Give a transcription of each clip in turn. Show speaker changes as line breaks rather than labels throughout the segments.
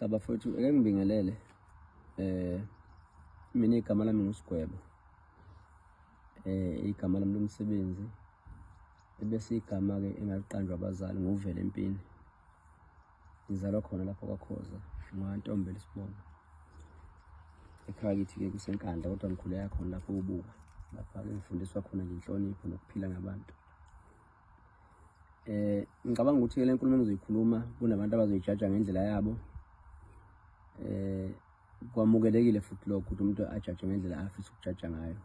Cha bafowethu ake ngibingelele mina igama lami nguSigwebo, igama lami lomsebenzi ebese igama ke engaliqanjwa abazali nguvele empini. Ngizalwa khona lapho kwaKhoza ngwantombela isibongo ekhaya kithi ke kusenkandla, kodwa ngikhuleka khona lapho ubuka lapha ke ngifundiswa khona nje inhlonipho nokuphila ngabantu. Ngicabanga ukuthi le nkulumo engizoyikhuluma kunabantu abazoyijaja ngendlela yabo. Kwamukelekile futhi lokho ukuthi umuntu ajaje ngendlela afisa ukujaja ngayo.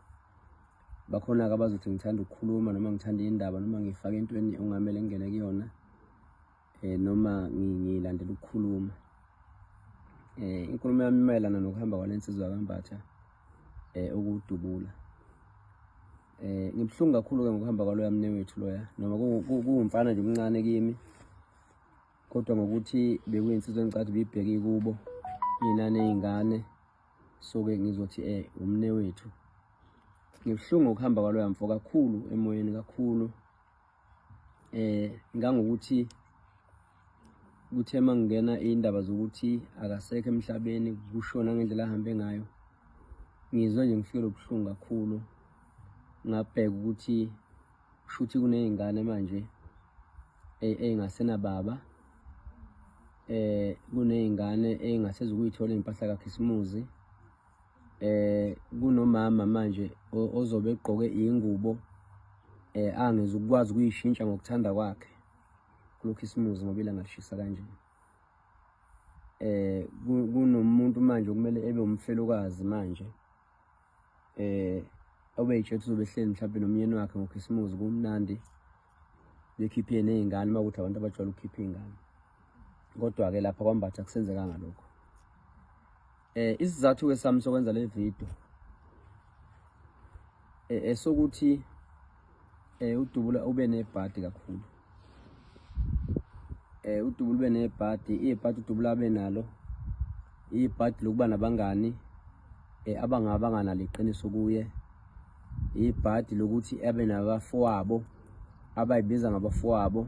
Bakhona-ke abazothi ngithanda ukukhuluma noma ngithanda indaba noma ngifake entweni ongamele ngene kuyona, noma ngilandela ukukhuluma. Inkulumo yami mayelana nokuhamba kwalensizwa kaMbatha ukudubula. Ngibhlungu kakhulu-ke ngokuhamba kwaloya mnewethu loya, noma kuwumfana nje omncane kimi, kodwa ngokuthi bekuyinsizwa engicathi bibheke kubo mina ney'ngane, so-ke ngizothi umnewethu. Ngibhlungu ngokuhamba kwaloya mfo kakhulu emoyeni kakhulu, ngangokuthi kuthe mangingena iy'ndaba zokuthi akasekho emhlabeni, kushona ngendlela ahambe ngayo, ngizwe nje ngifikele ubuhlungu kakhulu. Ngabheka ukuthi kushuthi kuney'ngane manje ey'ngasenababa, kuney'ngane ey'ngaseze ukuyithola iy'mpahla kaKhisimuzi, kunomama manje ozobe egqoke iy'ngubo angeze ukukwazi ukuyishintsha ngokuthanda kwakhe kulo Khisimuzi ngoba ilanga lishisa kanje. Kunomuntu manje okumele ebe umfelokazi manje, obey'tshela uzobe ehleli mhlawumbe nomyeni wakhe ngoKhisimuzi kumnandi bekhiphe ney'ngane uma kuthi abantu abajwayele ukukhipha iy'ngane. Kodwa-ke lapha kwaMbatha akusenzekanga lokho. Isizathu-ke sami sokwenza le video esokuthi uDubula ube nebhadi kakhulu. uDubula ube nebhadi, ibhadi uDubula abe nalo ibhadi lokuba nabangani abanganalo iqiniso kuye, ibhadi lokuthi abe nabafowabo abayibiza ngabafowabo,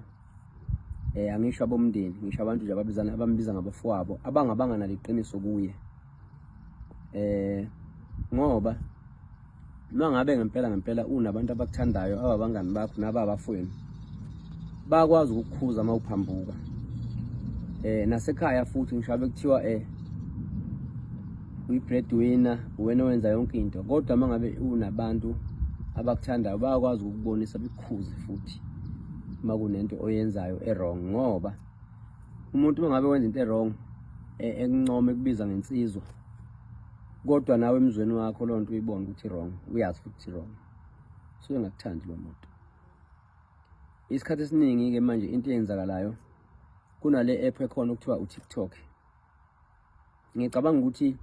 angisho abomndeni, ngisho abantu nje abambiza ngabafowabo abanganalo iqiniso kuye. Ngoba mangabe ngempela unabantu abakuthandayo abangani bakho nababafweni, bayakwazi ukukukhuza uma uphambuka. Nasekhaya futhi ngisho bekuthiwa uyi-breadwinner, uwena owenza yonke into, kodwa mangabe unabantu abakuthandayo bayakwazi ukukubonisa bekukhuze futhi uma kunento oyenzayo e-wrong. Ngoba umuntu mangabe wenza into e-wrong ekuncoma ekubiza ngensizwa, kodwa nawe emzweni wakho leyo nto uyibona ukuthi wrong, uyazi futhi wrong, so engakuthandi lo muntu. Isikhathi esiningi-ke manje into eyenzakalayo kunale app ekhona okuthiwa uTikTok. Ngicabanga ukuthi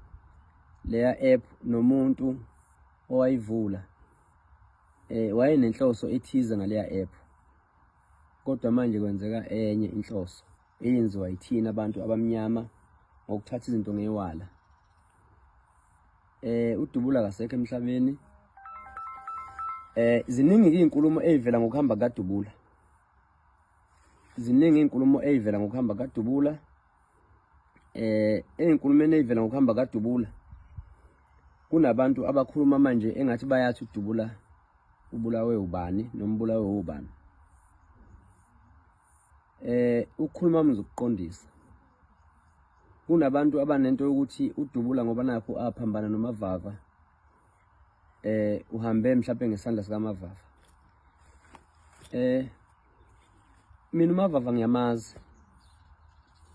leya app nomuntu owayivula wayenenhloso ethize ngaleya app, kodwa manje kwenzeka enye inhloso eyenziwa yithina abantu abamnyama ngokuthatha izinto ngewala. uDubula kasekho emhlabeni. Ziningi iy'nkulumo ey'vela ngokuhamba kaDubula, ziningi iy'nkulumo ey'vela ngokuhamba kaDubula. Ey'nkulumeni ey'vela ngokuhamba kaDubula kunabantu abakhuluma manje engathi bayathi uDubula ubulawe ubani noma ubulawe ubani. Ukukhuluma ngizokuqondisa, kunabantu abanento yokuthi uDubula ngoba nakho aphambana noMavava, uhambe mhlawumbe ngesandla sikaMavava. Mina uMavava ngiyamazi,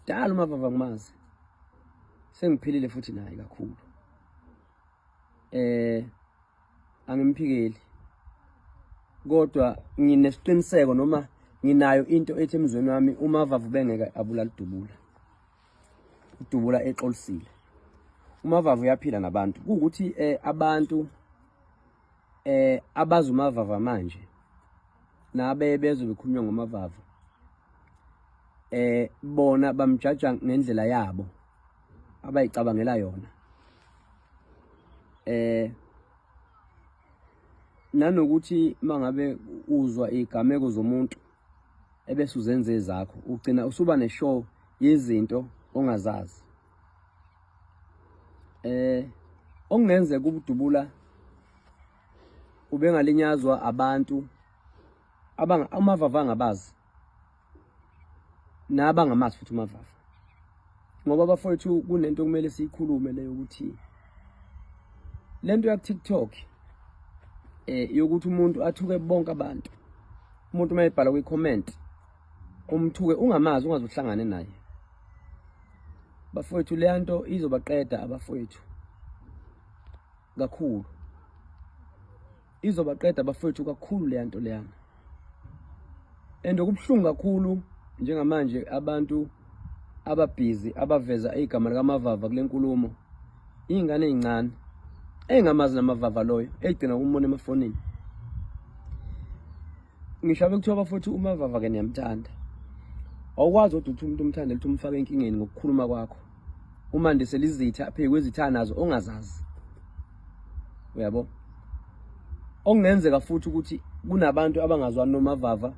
dala uMavava ngimazi, sengiphilile futhi naye kakhulu. Angimphikeli, kodwa nginesiqiniseko noma nginayo into ethi emzweni wami uMavava ubengeke abulala uDubula. uDubula exolisile, uMavava uyaphila nabantu. Kuwukuthi abantu abazi uMavava manje nabe bezwe bekhulunywa ngoMavava, bona bamjaja ngendlela yabo abayicabangela yona. Nanokuthi mangabe uzwa igameko zomuntu ebese uzenze zakho, ugcina usuba neshow yezinto ongazazi. okungenzeka ubudubula ubengalinyazwa abantu amavava angabazi nabangamazi futhi umavava, ngoba bafowethu kunento kumele siyikhulume leyo ukuthi lento ya TikTok yokuthi umuntu athuke bonke abantu, umuntu mayebhala kwi-comment umthuke ungamazi ungaze uhlangane naye, bafowethu le nto izobaqeda abafowethu kakhulu, izobaqeda abafowethu kakhulu le nto leyana. And okubhlungu kakhulu njengamanje abantu ababhizi abaveza igama likaMavava kule nkulumo, ingane ezincane engamazi naMavava loyo egcina umbona emafonini. Ngishabe kuthiwa bafowethu uMavava ke niyamthanda, awukwazi ukuthi umuntu umthande lithi umfake enkingeni ngokukhuluma kwakho, uma ndisela izitha phe kwezitha nazo ongazazi, uyabo. Okungenzeka futhi ukuthi kunabantu abangazwani noMavava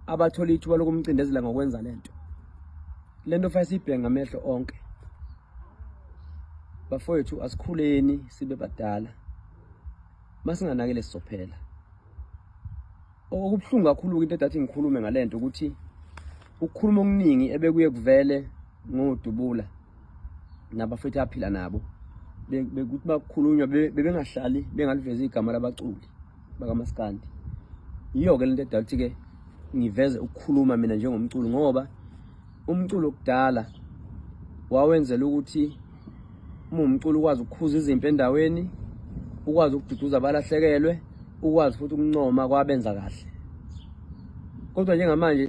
abathola ithuba lokumcindezela ngokwenza lento fanele sibheke ngamehlo onke. Bafowethu asikhuleni sibe badala, masinganakele sizophela. Okubhlungu kakhulu into edathi ngikhulume ngalento ukuthi ukukhuluma okuningi ebekuye kuvele ngodubula nabafethu aphila nabo bekuthi bakhulunywa bebengahlali bengaliveza igama labaculi bakaMaskandi. Yiyo ke lento edathi ke ngiveze ukukhuluma mina njengomculi, ngoba umculo okudala wawenzela ukuthi umculi ukwazi ukukhuza izimpi endaweni, ukwazi ukududuza abalahlekelwe, ukwazi futhi ukuncoma kwabenza kahle. Kodwa njengamanje